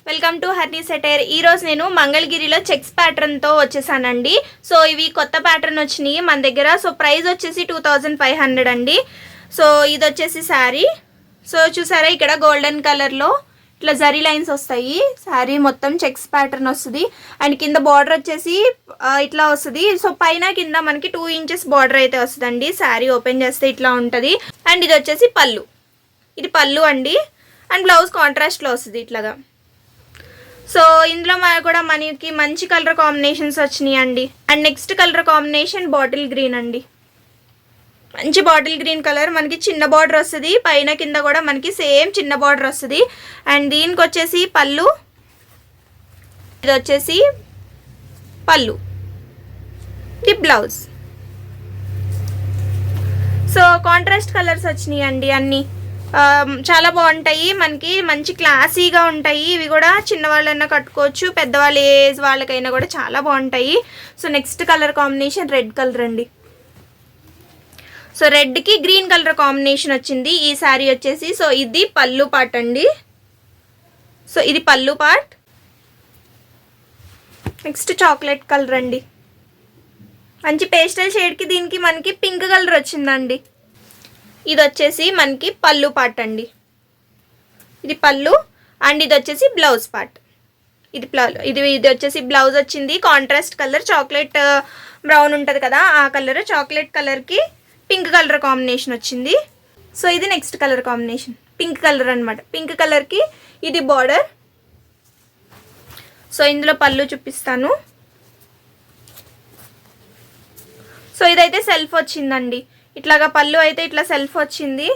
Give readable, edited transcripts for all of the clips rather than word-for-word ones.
Welcome to హర్నీ satire. ఈ రోజు నేను మంగళగిరిలో చెక్స్ ప్యాటర్న్ తో వచ్చేసానండి. సో ఇవి కొత్త ప్యాటర్న్ వచ్చినాయి మన దగ్గర. సో ప్రైస్ వచ్చేసి 2500 అండి. సో ఇది వచ్చేసి శారీ. సో చూసారా ఇక్కడ గోల్డెన్ కలర్ లో ఇట్లా జరీ లైన్స్ వస్తాయి. శారీ మొత్తం చెక్స్ ప్యాటర్న్ వస్తుంది. అండ్ కింద బార్డర్ వచ్చేసి ఇట్లా వస్తుంది. సో పైన కింద మనకి 2 ఇంచెస్ బార్డర్ అయితే వస్తుందండి. శారీ ఓపెన్ చేస్తే ఇట్లా ఉంటుంది. అండ్ ఇది వచ్చేసి పళ్ళు. ఇది పళ్ళు అండి. అండ్ బ్లౌజ్ కాంట్రాస్ట్ లో వస్తుంది ఇట్లాగా. సో ఇందులో కూడా మనకి మంచి కలర్ కాంబినేషన్స్ వచ్చినాయి అండి. And next colour combination bottle green అండి. మంచి బాటిల్ గ్రీన్ కలర్, మనకి చిన్న బార్డర్ వస్తుంది. పైన కింద కూడా మనకి సేమ్ చిన్న బార్డర్ వస్తుంది. అండ్ దీనికి వచ్చేసి పళ్ళు, ఇది వచ్చేసి పళ్ళు, ఇది బ్లౌజ్. సో కాంట్రాస్ట్ కలర్స్ వచ్చినాయి అండి. అన్నీ చాలా బాగుంటాయి, మనకి మంచి క్లాసీగా ఉంటాయి. ఇవి కూడా చిన్నవాళ్ళైనా కట్టుకోవచ్చు, పెద్దవాళ్ళ ఏజ్ వాళ్ళకైనా కూడా చాలా బాగుంటాయి. So next colour combination red colour అండి. సో రెడ్కి గ్రీన్ కలర్ కాంబినేషన్ వచ్చింది ఈ శారీ వచ్చేసి. సో ఇది పళ్ళు పార్ట్ అండి. సో ఇది పళ్ళు పార్ట్. నెక్స్ట్ చాక్లెట్ కలర్ అండి. మంచి పేస్టల్ షేడ్కి దీనికి మనకి పింక్ కలర్ వచ్చిందండి. ఇది వచ్చేసి మనకి పళ్ళు పార్ట్ అండి. ఇది పళ్ళు. అండ్ ఇది వచ్చేసి బ్లౌజ్ పార్ట్. ఇది వచ్చేసి బ్లౌజ్ వచ్చింది. కాంట్రాస్ట్ కలర్ చాక్లెట్ బ్రౌన్ ఉంటుంది కదా, ఆ కలర్ చాక్లెట్ కలర్కి పింక్ కలర్ కాంబినేషన్ వచ్చింది. సో ఇది next colour combination pink colour అనమాట. పింక్ కలర్కి ఇది బార్డర్. సో ఇందులో పళ్ళు చూపిస్తాను. సో ఇదైతే సెల్ఫ్ వచ్చిందండి. ఇట్లాగా పళ్ళు అయితే ఇట్లా సెల్ఫ్ వచ్చింది.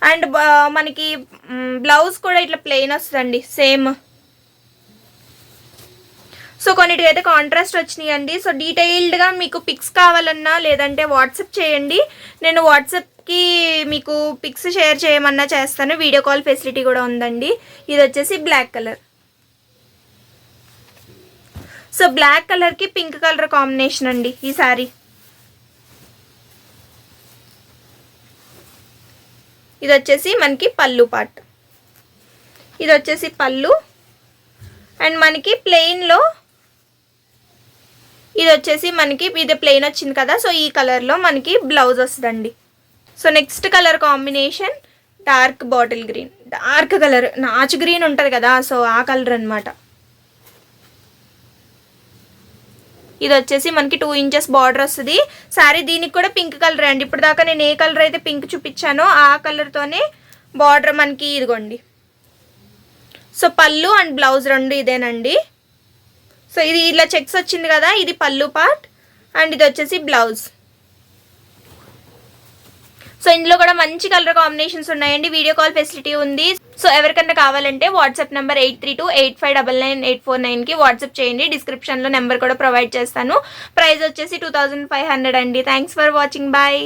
అండ్ మనకి బ్లౌజ్ కూడా ఇట్లా ప్లెయిన్ వస్తుందండి సేమ్. సో కొన్నిటికి అయితే కాంట్రాస్ట్ వచ్చినాయి అండి. సో డీటెయిల్డ్గా మీకు పిక్స్ కావాలన్నా లేదంటే వాట్సాప్ చేయండి, నేను వాట్సాప్కి మీకు పిక్స్ షేర్ చేయమన్నా చేస్తాను. వీడియో కాల్ ఫెసిలిటీ కూడా ఉందండి. ఇది వచ్చేసి బ్లాక్ కలర్. సో బ్లాక్ కలర్కి పింక్ కలర్ కాంబినేషన్ అండి ఈ శారీ. ఇది వచ్చేసి మనకి పళ్ళు పార్ట్. ఇది వచ్చేసి పళ్ళు. అండ్ మనకి ప్లెయిన్లో ఇది వచ్చేసి మనకి ఇది ప్లెయిన్ వచ్చింది కదా, సో ఈ కలర్లో మనకి బ్లౌజ్ వస్తుందండి. So next colour combination dark bottle green. Dark colour నాచు గ్రీన్ ఉంటుంది కదా, సో ఆ కలర్ అనమాట. ఇది వచ్చేసి మనకి 2 ఇంచెస్ బార్డర్ వస్తుంది. శారీ దీనికి కూడా పింక్ కలర్ అండి. ఇప్పుడు దాకా నేను ఏ కలర్ అయితే పింక్ చూపించానో ఆ కలర్తోనే బార్డర్ మనకి ఇదిగోండి. సో పళ్ళు అండ్ బ్లౌజ్ రెండు ఇదేనండి. సో ఇది ఇలా చెక్స్ వచ్చింది కదా, ఇది పళ్ళు పార్ట్. అండ్ ఇది వచ్చేసి బ్లౌజ్. సో ఇందులో కూడా మంచి కలర్ కాంబినేషన్స్ ఉన్నాయండి. వీడియో కాల్ ఫెసిలిటీ ఉంది. సో ఎవరికన్నా కావాలంటే వాట్సాప్ నెంబర్ 8328599849కి వాట్సాప్ చేయండి. డిస్క్రిప్షన్లో నెంబర్ కూడా ప్రొవైడ్ చేస్తాను. ప్రైస్ వచ్చేసి 2500 అండి. Thanks for watching. బాయ్.